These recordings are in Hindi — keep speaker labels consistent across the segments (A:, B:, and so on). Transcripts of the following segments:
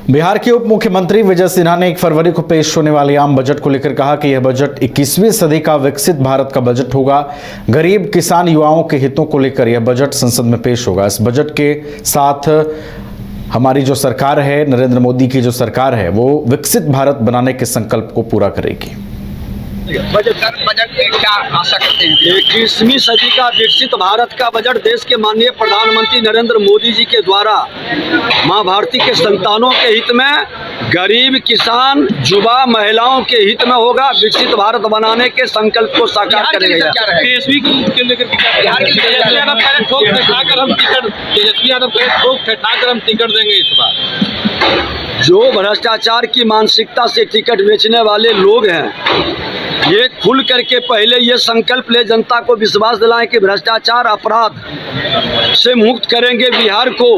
A: बिहार के उप मुख्यमंत्री विजय सिन्हा ने 1 फरवरी को पेश होने वाले आम बजट को लेकर कहा कि यह बजट 21वीं सदी का विकसित भारत का बजट होगा। गरीब, किसान, युवाओं के हितों को लेकर यह बजट संसद में पेश होगा। इस बजट के साथ हमारी जो सरकार है, नरेंद्र मोदी की जो सरकार है, वो विकसित भारत बनाने के संकल्प को पूरा करेगी।
B: बजट क्या आशा करते हैं? 21वीं सदी का विकसित भारत का बजट देश के माननीय प्रधानमंत्री नरेंद्र मोदी जी के द्वारा मां भारती के संतानों के हित में, गरीब, किसान, युवा, महिलाओं के हित में होगा। विकसित भारत बनाने के संकल्प को साकार करेगा।
C: तेजस्वी को लेकर तेजस्वी यादव पहले ठोक ठेठाकर हम टिकट देंगे इस बार।
B: जो भ्रष्टाचार की मानसिकता से टिकट बेचने वाले लोग हैं, ये खुल करके पहले ये संकल्प ले जनता को विश्वास दिलाएं कि भ्रष्टाचार, अपराध से मुक्त करेंगे बिहार को,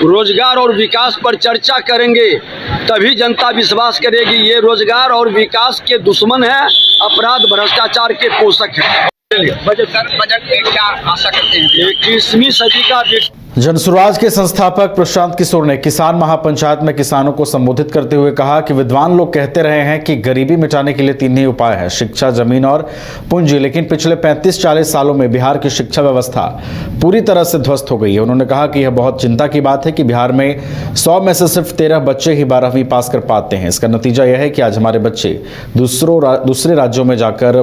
B: रोजगार और विकास पर चर्चा करेंगे, तभी जनता विश्वास करेगी। ये रोजगार और विकास के दुश्मन है, अपराध, भ्रष्टाचार के पोषक है।
C: बजट क्या आशा करते हैं?
B: 21वीं सदी का
A: जनसुराज के संस्थापक प्रशांत किशोर ने किसान महापंचायत में किसानों को संबोधित करते हुए कहा कि विद्वान लोग कहते रहे हैं कि गरीबी मिटाने के लिए 3 ही उपाय है: शिक्षा, जमीन और पूंजी। लेकिन पिछले 35-40 सालों में बिहार की शिक्षा व्यवस्था पूरी तरह से ध्वस्त हो गई है। उन्होंने कहा कि यह बहुत चिंता की बात है कि बिहार में 100 में से सिर्फ 13 बच्चे ही 12वीं पास कर पाते हैं। इसका नतीजा यह है कि आज हमारे बच्चे दूसरे राज्यों में जाकर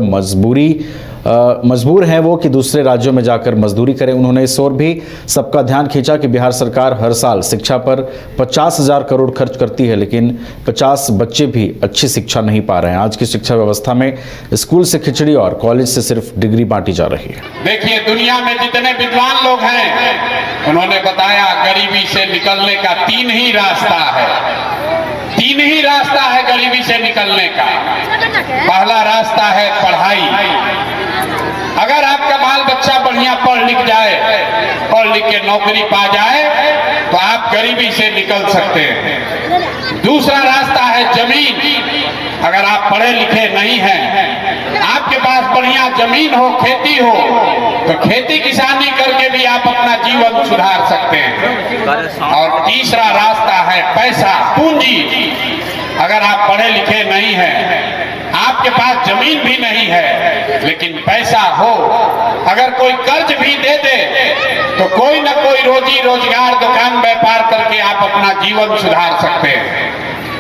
A: मजबूर हैं वो कि दूसरे राज्यों में जाकर मजदूरी करें। उन्होंने इस ओर भी सबका ध्यान खींचा कि बिहार सरकार हर साल शिक्षा पर 50,000 करोड़ खर्च करती है, लेकिन 50 बच्चे भी अच्छी शिक्षा नहीं पा रहे हैं। आज की शिक्षा व्यवस्था में स्कूल से खिचड़ी और कॉलेज से सिर्फ डिग्री बांटी जा रही है।
D: देखिए, दुनिया में जितने विद्वान लोग हैं, उन्होंने बताया गरीबी से निकलने का 3 ही रास्ता है। 3 ही रास्ता है गरीबी से निकलने का। पहला रास्ता है पढ़ाई। अगर आपका बाल बच्चा बढ़िया पढ़ लिख जाए, पढ़ लिख के नौकरी पा जाए, तो आप गरीबी से निकल सकते हैं। दूसरा रास्ता है जमीन। अगर आप पढ़े लिखे नहीं हैं, आपके पास बढ़िया जमीन हो, खेती हो, तो खेती किसानी करके भी आप अपना जीवन सुधार सकते हैं। और तीसरा रास्ता है पैसा, पूंजी। अगर आप पढ़े लिखे नहीं हैं, आपके पास जमीन भी नहीं है, लेकिन पैसा हो, अगर कोई कर्ज भी दे दे, तो कोई ना कोई रोजी रोजगार, दुकान व्यापार करके आप अपना जीवन सुधार सकते हैं।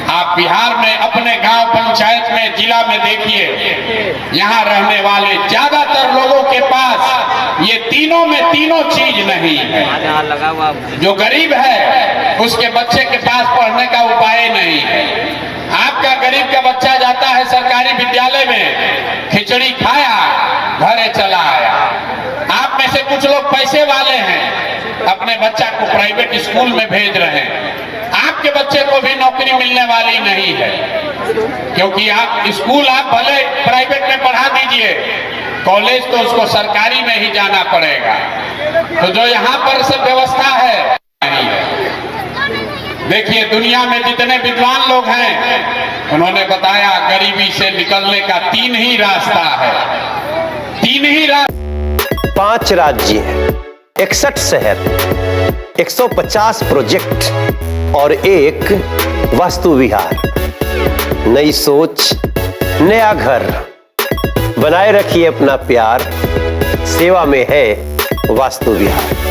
D: आप बिहार में अपने गांव पंचायत में, जिला में देखिए, यहाँ रहने वाले ज्यादातर लोगों के पास ये तीनों में तीनों चीज नहीं है। जो गरीब है, उसके बच्चे के पास पढ़ने का उपाय नहीं है। आपका गरीब का बच्चा जाता है सरकारी विद्यालय में, खिचड़ी खाया, घरे चला आया। आप में से कुछ लोग पैसे वाले हैं, अपने बच्चा को प्राइवेट स्कूल में भेज रहे हैं। आपके बच्चे को भी नौकरी मिलने वाली नहीं है, क्योंकि आप स्कूल आप भले प्राइवेट में पढ़ा दीजिए, कॉलेज तो उसको सरकारी में ही जाना पड़ेगा। तो जो यहाँ पर सब व्यवस्था है, नहीं है। देखिए, दुनिया में जितने विद्वान लोग हैं, उन्होंने बताया गरीबी से निकलने का 3 ही रास्ता है। 3 ही रास्ता।
E: 5 राज्य, 61 शहर, 150 प्रोजेक्ट और 1 वास्तु विहार। नई सोच, नया घर। बनाए रखिए अपना प्यार, सेवा में है वास्तु विहार।